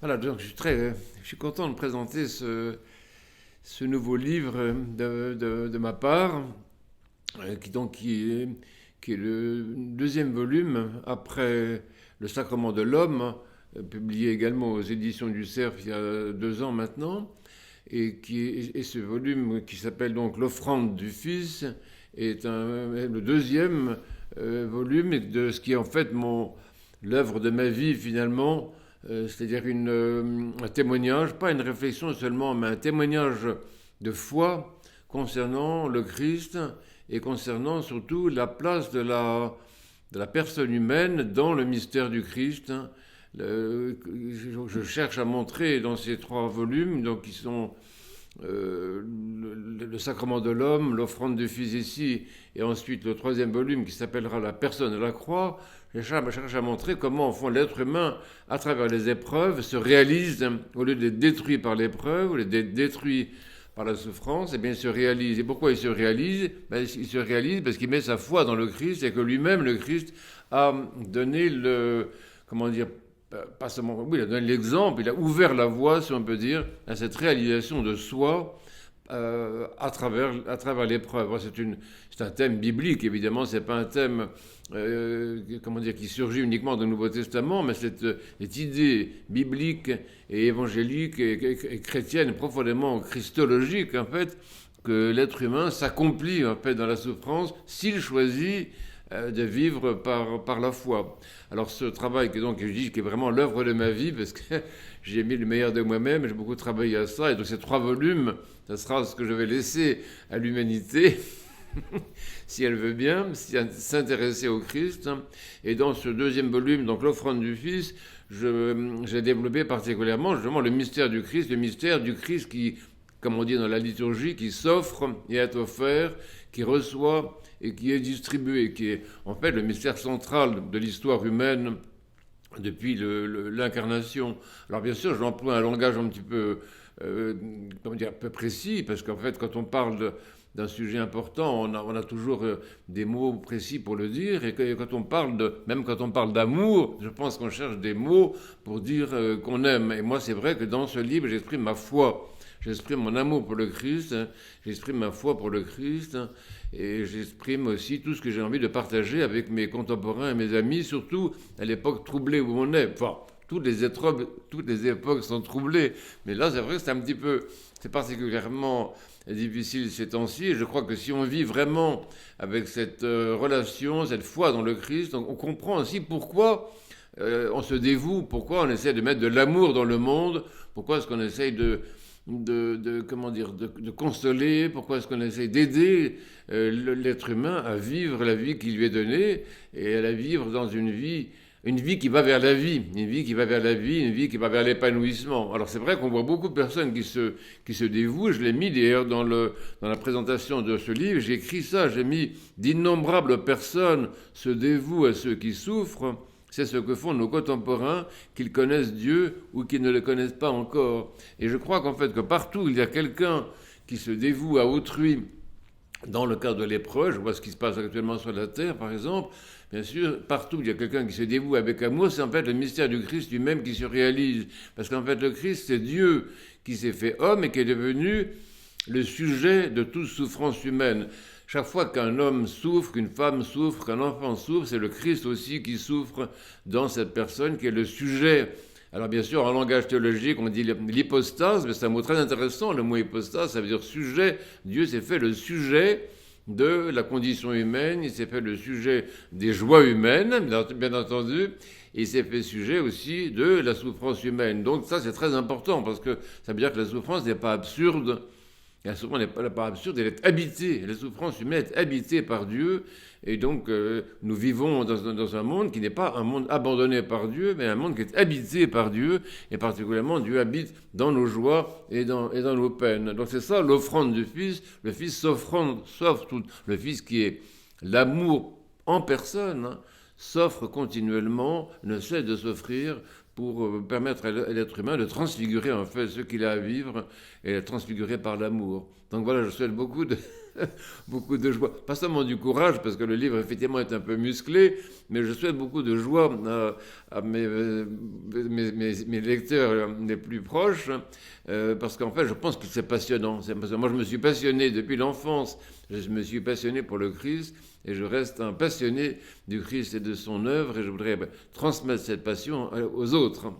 Voilà, donc je suis content de présenter ce nouveau livre de ma part, qui est le deuxième volume après Le Sacrement de l'Homme, publié également aux éditions du Cerf il y a 2 ans maintenant, et ce volume qui s'appelle donc L'Offrande du Fils est le deuxième volume de ce qui est en fait l'œuvre de ma vie finalement, c'est-à-dire un témoignage, pas une réflexion seulement, mais un témoignage de foi concernant le Christ et concernant surtout la place de la personne humaine dans le mystère du Christ. Je cherche à montrer dans ces 3 volumes, donc qui sont le sacrement de l'homme, l'offrande du Fils ici, et ensuite le 3e volume qui s'appellera La personne à la croix. Je cherche à montrer comment, au fond, l'être humain, à travers les épreuves, se réalise, au lieu d'être détruit par l'épreuve, au lieu d'être détruit par la souffrance, eh bien, il se réalise. Et pourquoi il se réalise? Il se réalise parce qu'il met sa foi dans le Christ et que lui-même, le Christ, a donné comment dire, pas seulement, oui, il a donné l'exemple, il a ouvert la voie, si on peut dire, à cette réalisation de soi à travers l'épreuve. C'est un thème biblique, évidemment, c'est pas un thème comment dire, qui surgit uniquement dans le Nouveau Testament, mais cette idée biblique et évangélique et chrétienne, profondément christologique, en fait, que l'être humain s'accomplit en fait dans la souffrance s'il choisit de vivre par la foi. Alors ce travail je dis, qui est vraiment l'œuvre de ma vie, parce que j'ai mis le meilleur de moi-même, j'ai beaucoup travaillé à ça, et donc ces 3 volumes, ça sera ce que je vais laisser à l'humanité, si elle veut bien, s'intéresser au Christ. Et dans ce 2e volume, donc l'offrande du Fils, j'ai développé particulièrement justement le mystère du Christ qui, comme on dit dans la liturgie, qui s'offre et est offert, qui reçoit et qui est distribué, qui est en fait le mystère central de l'histoire humaine depuis l'incarnation. Alors bien sûr, j'emploie un langage un petit peu, comment dire, un peu précis, parce qu'en fait, quand on parle d'un sujet important, on a toujours des mots précis pour le dire, et quand on parle même quand on parle d'amour, je pense qu'on cherche des mots pour dire qu'on aime. Et moi, c'est vrai que dans ce livre, j'exprime ma foi. J'exprime mon amour pour le Christ, j'exprime ma foi pour le Christ, et j'exprime aussi tout ce que j'ai envie de partager avec mes contemporains et mes amis, surtout à l'époque troublée où on est. Enfin, toutes les époques sont troublées, mais là, c'est vrai que c'est particulièrement difficile ces temps-ci, et je crois que si on vit vraiment avec cette relation, cette foi dans le Christ, on comprend aussi pourquoi on se dévoue, pourquoi on essaie de mettre de l'amour dans le monde, pourquoi est-ce qu'on essaie comment dire, de consoler, pourquoi est-ce qu'on essaie d'aider l'être humain à vivre la vie qui lui est donnée et à la vivre dans une vie qui va vers la vie, une vie qui va vers la vie, une vie qui va vers l'épanouissement. Alors c'est vrai qu'on voit beaucoup de personnes qui se dévouent, je l'ai mis d'ailleurs dans la présentation de ce livre, j'ai écrit ça, j'ai mis d'innombrables personnes se dévouent à ceux qui souffrent. C'est ce que font nos contemporains, qu'ils connaissent Dieu ou qu'ils ne le connaissent pas encore. Et je crois qu'en fait, que partout il y a quelqu'un qui se dévoue à autrui, dans le cadre de l'épreuve, je vois ce qui se passe actuellement sur la terre, par exemple, bien sûr, partout il y a quelqu'un qui se dévoue avec amour, c'est en fait le mystère du Christ lui-même qui se réalise. Parce qu'en fait, le Christ, c'est Dieu qui s'est fait homme et qui est devenu le sujet de toute souffrance humaine. Chaque fois qu'un homme souffre, qu'une femme souffre, qu'un enfant souffre, c'est le Christ aussi qui souffre dans cette personne qui est le sujet. Alors bien sûr, en langage théologique, on dit l'hypostase, mais c'est un mot très intéressant, le mot hypostase, ça veut dire sujet. Dieu s'est fait le sujet de la condition humaine, il s'est fait le sujet des joies humaines, bien entendu, et il s'est fait sujet aussi de la souffrance humaine. Donc ça, c'est très important, parce que ça veut dire que la souffrance n'est pas absurde. La souffrance n'est pas absurde, elle est habitée. La souffrance humaine est habitée par Dieu. Et donc, nous vivons dans un monde qui n'est pas un monde abandonné par Dieu, mais un monde qui est habité par Dieu. Et particulièrement, Dieu habite dans nos joies et dans nos peines. Donc, c'est ça l'offrande du Fils. Le Fils s'offre tout. Le Fils qui est l'amour en personne, hein, s'offre continuellement, ne cesse de s'offrir pour permettre à l'être humain de transfigurer en fait ce qu'il a à vivre et de transfigurer par l'amour. Donc voilà, je souhaite beaucoup beaucoup de joie. Pas seulement du courage, parce que le livre, effectivement, est un peu musclé, mais je souhaite beaucoup de joie à mes lecteurs les plus proches, parce qu'en fait, je pense que c'est passionnant. Moi, je me suis passionné depuis l'enfance. Je me suis passionné pour le Christ, et je reste un passionné du Christ et de son œuvre, et je voudrais transmettre cette passion aux autres.